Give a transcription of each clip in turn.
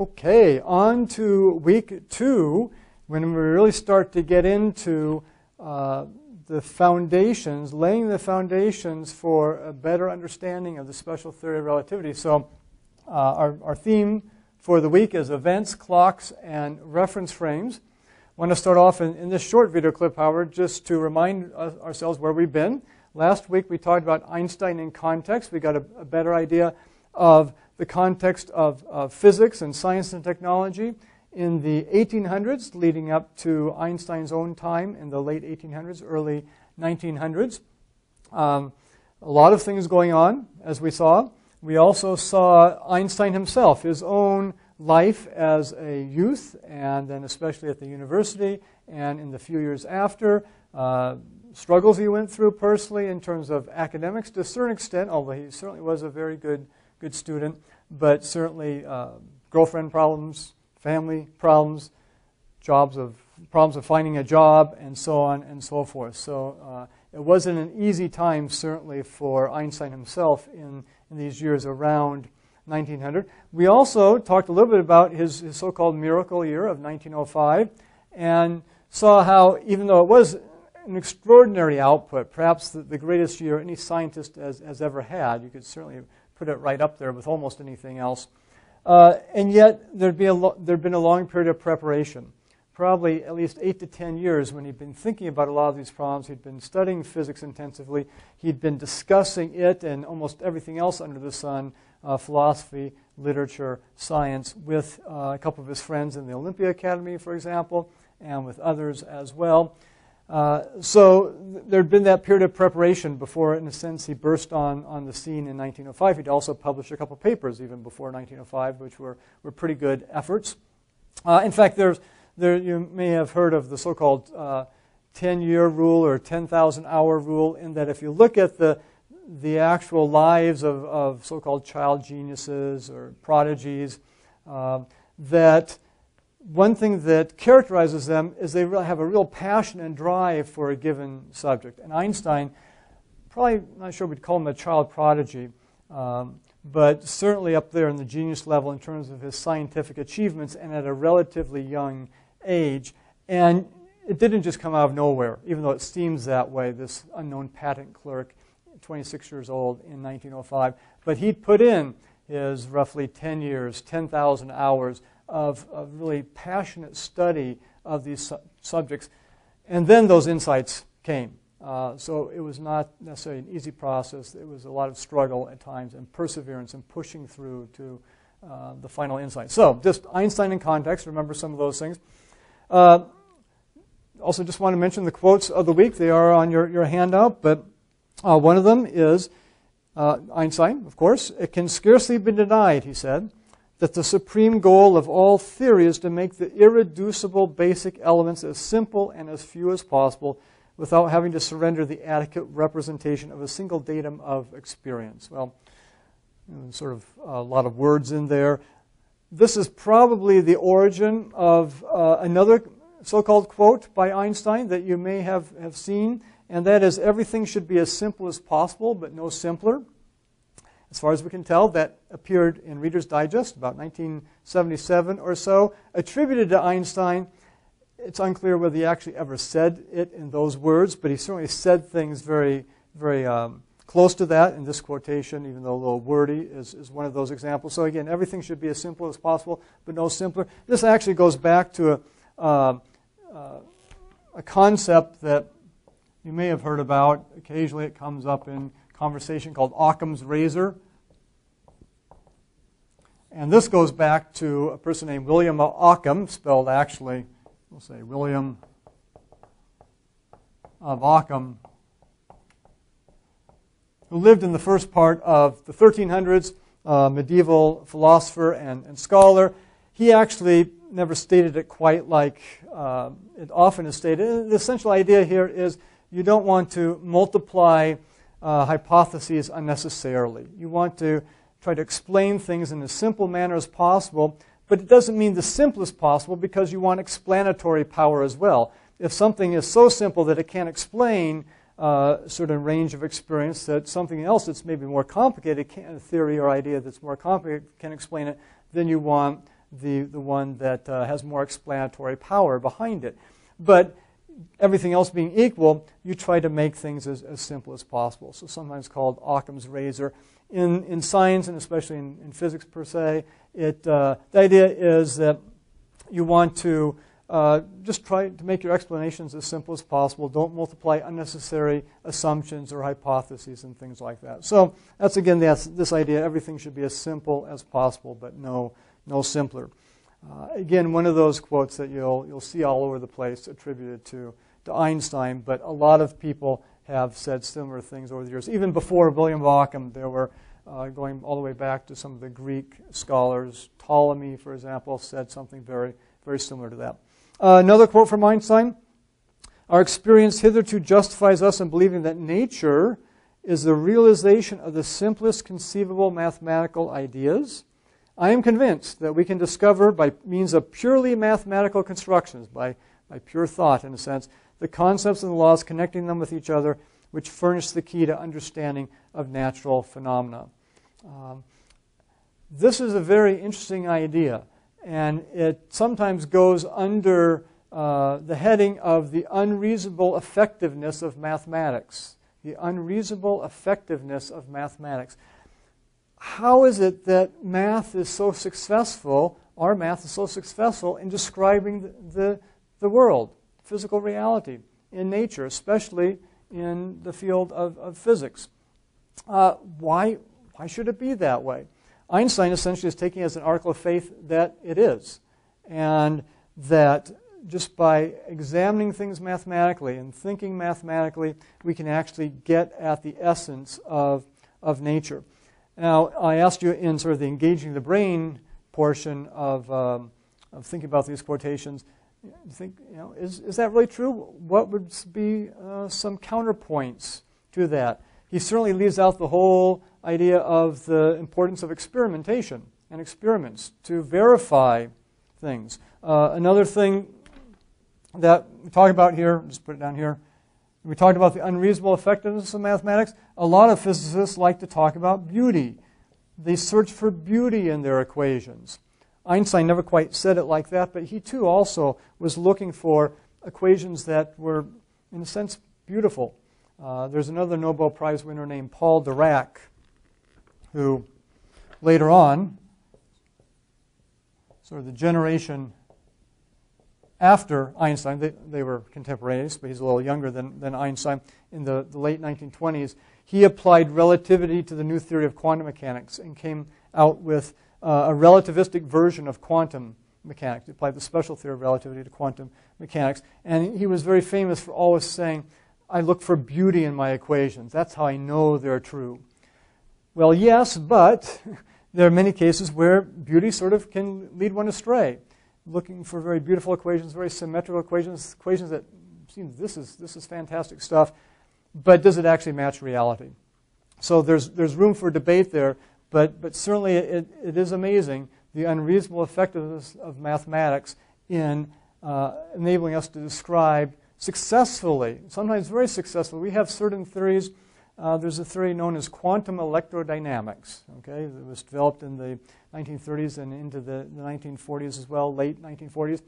Okay, on to week 2, when we really start to get into the foundations, laying the foundations for a better understanding of the special theory of relativity. So our theme for the week is events, clocks, and reference frames. I want to start off in this short video clip, however, just to remind ourselves where we've been. Last week we talked about Einstein in context. We got a better idea of the context of physics and science and technology in the 1800s, leading up to Einstein's own time in the late 1800s, early 1900s. A lot of things going on, as we saw. We also saw Einstein himself, his own life as a youth, and then especially at the university, and in the few years after, struggles he went through personally in terms of academics to a certain extent, although he certainly was a very good student, but certainly girlfriend problems, family problems, problems of finding a job, and so on and so forth. So it wasn't an easy time, certainly, for Einstein himself in these years around 1900. We also talked a little bit about his so-called miracle year of 1905, and saw how, even though it was an extraordinary output, perhaps the greatest year any scientist has ever had, you could certainly put it right up there with almost anything else, and yet there'd been a long period of preparation, probably at least 8 to 10 years when he'd been thinking about a lot of these problems. He'd been studying physics intensively. He'd been discussing it and almost everything else under the sun, philosophy, literature, science, with a couple of his friends in the Olympia Academy, for example, and with others as well. So there'd been that period of preparation before, in a sense, he burst on the scene in 1905. He'd also published a couple papers even before 1905, which were pretty good efforts. In fact, you may have heard of the so-called 10-year rule or 10,000-hour rule, in that if you look at the actual lives of so-called child geniuses or prodigies, that one thing that characterizes them is they really have a real passion and drive for a given subject. And Einstein, probably not sure we'd call him a child prodigy, but certainly up there in the genius level in terms of his scientific achievements, and at a relatively young age. And it didn't just come out of nowhere, even though it seems that way, this unknown patent clerk, 26 years old in 1905. But he'd put in his roughly 10 years, 10,000 hours of really passionate study of these subjects. And then those insights came. So it was not necessarily an easy process. It was a lot of struggle at times, and perseverance, and pushing through to the final insight. So just Einstein in context, remember some of those things. Also just want to mention the quotes of the week. They are on your handout, but one of them is Einstein, of course. "It can scarcely be denied," he said, "that the supreme goal of all theory is to make the irreducible basic elements as simple and as few as possible without having to surrender the adequate representation of a single datum of experience." Well, sort of a lot of words in there. This is probably the origin of another so-called quote by Einstein that you may have seen, and that is, "Everything should be as simple as possible, but no simpler." As far as we can tell, that appeared in Reader's Digest about 1977 or so, attributed to Einstein. It's unclear whether he actually ever said it in those words, but he certainly said things very, very close to that in this quotation, even though a little wordy, is one of those examples. So again, everything should be as simple as possible, but no simpler. This actually goes back to a concept that you may have heard about. Occasionally it comes up in conversation, called Occam's razor. And this goes back to a person named William Occam, spelled actually, we'll say William of Occam, who lived in the first part of the 1300s, medieval philosopher and scholar. He actually never stated it quite like it often is stated. The essential idea here is you don't want to multiply hypotheses unnecessarily. You want to try to explain things in as simple manner as possible, but it doesn't mean the simplest possible, because you want explanatory power as well. If something is so simple that it can't explain a certain range of experience, that something else that's maybe more complicated, a theory or idea that's more complicated, can explain it, then you want the one that has more explanatory power behind it. But everything else being equal, you try to make things as simple as possible. So sometimes called Occam's razor. In science, and especially in physics per se, the idea is that you want to just try to make your explanations as simple as possible. Don't multiply unnecessary assumptions or hypotheses and things like that. So that's, again, this idea. Everything should be as simple as possible, but no simpler. Again, one of those quotes that you'll see all over the place attributed to Einstein, but a lot of people have said similar things over the years. Even before William of Ockham, there were, going all the way back to some of the Greek scholars. Ptolemy, for example, said something very, very similar to that. Another quote from Einstein: "Our experience hitherto justifies us in believing that nature is the realization of the simplest conceivable mathematical ideas. I am convinced that we can discover by means of purely mathematical constructions, by pure thought in a sense, the concepts and the laws connecting them with each other, which furnish the key to understanding of natural phenomena." This is a very interesting idea, and it sometimes goes under the heading of the unreasonable effectiveness of mathematics. The unreasonable effectiveness of mathematics. How is it that math is so successful, our math is so successful in describing the world, physical reality, in nature, especially in the field of physics? Why should it be that way? Einstein essentially is taking as an article of faith that it is, and that just by examining things mathematically and thinking mathematically, we can actually get at the essence of nature. Now, I asked you in sort of the engaging the brain portion of thinking about these quotations, think, is that really true? What would be some counterpoints to that? He certainly leaves out the whole idea of the importance of experimentation and experiments to verify things. Another thing that we talk about here, just put it down here, we talked about the unreasonable effectiveness of mathematics. A lot of physicists like to talk about beauty. They search for beauty in their equations. Einstein never quite said it like that, but he too also was looking for equations that were, in a sense, beautiful. There's another Nobel Prize winner named Paul Dirac, who later on, sort of the generation after Einstein, they were contemporaneous, but he's a little younger than Einstein, in the late 1920s, he applied relativity to the new theory of quantum mechanics and came out with a relativistic version of quantum mechanics. He applied the special theory of relativity to quantum mechanics. And he was very famous for always saying, I look for beauty in my equations. That's how I know they're true. Well, yes, but there are many cases where beauty sort of can lead one astray. Looking for very beautiful equations, very symmetrical equations that seem this is fantastic stuff, but does it actually match reality? So there's room for debate there, but certainly it is amazing the unreasonable effectiveness of mathematics in enabling us to describe successfully, sometimes very successfully. We have certain theories. There's a theory known as quantum electrodynamics. Okay, it was developed in the 1930s and into the 1940s as well, late 1940s,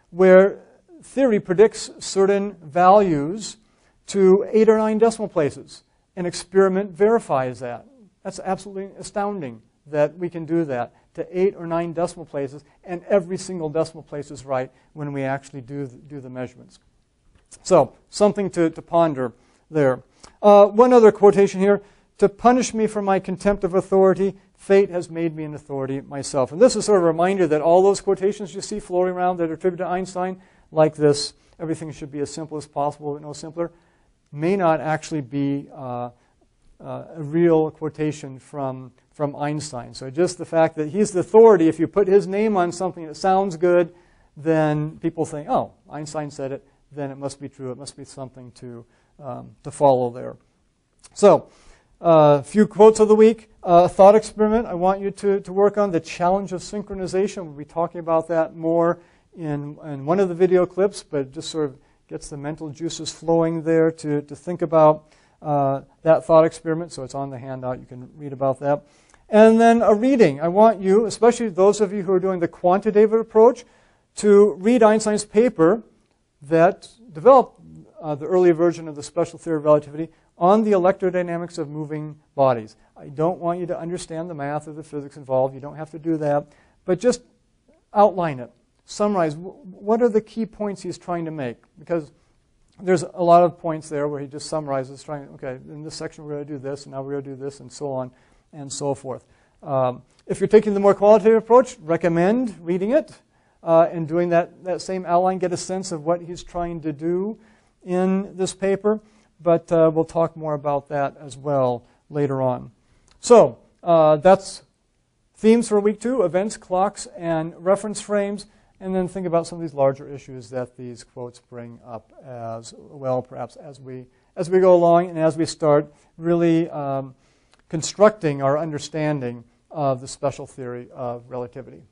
where theory predicts certain values to 8 or 9 decimal places. An experiment verifies that. That's absolutely astounding that we can do that to 8 or 9 decimal places, and every single decimal place is right when we actually do the measurements. So, something to ponder there. One other quotation here. To punish me for my contempt of authority, fate has made me an authority myself. And this is sort of a reminder that all those quotations you see floating around that are attributed to Einstein, like this, everything should be as simple as possible but no simpler, may not actually be a real quotation from Einstein. So just the fact that he's the authority, if you put his name on something that sounds good, then people think, oh, Einstein said it, then it must be true. It must be something to follow there. So, a few quotes of the week. A thought experiment I want you to work on, the challenge of synchronization. We'll be talking about that more in one of the video clips, but it just sort of gets the mental juices flowing there to think about that thought experiment. So it's on the handout. You can read about that. And then a reading. I want you, especially those of you who are doing the quantitative approach, to read Einstein's paper that developed the early version of the special theory of relativity on the electrodynamics of moving bodies. I don't want you to understand the math or the physics involved. You don't have to do that. But just outline it. Summarize. What are the key points he's trying to make? Because there's a lot of points there where he just summarizes, okay, in this section we're going to do this, and now we're going to do this, and so on and so forth. If you're taking the more qualitative approach, recommend reading it and doing that same outline, get a sense of what he's trying to do in this paper. But we'll talk more about that as well later on. So that's themes for week 2, events, clocks, and reference frames. And then think about some of these larger issues that these quotes bring up as well, perhaps as we go along and as we start really constructing our understanding of the special theory of relativity.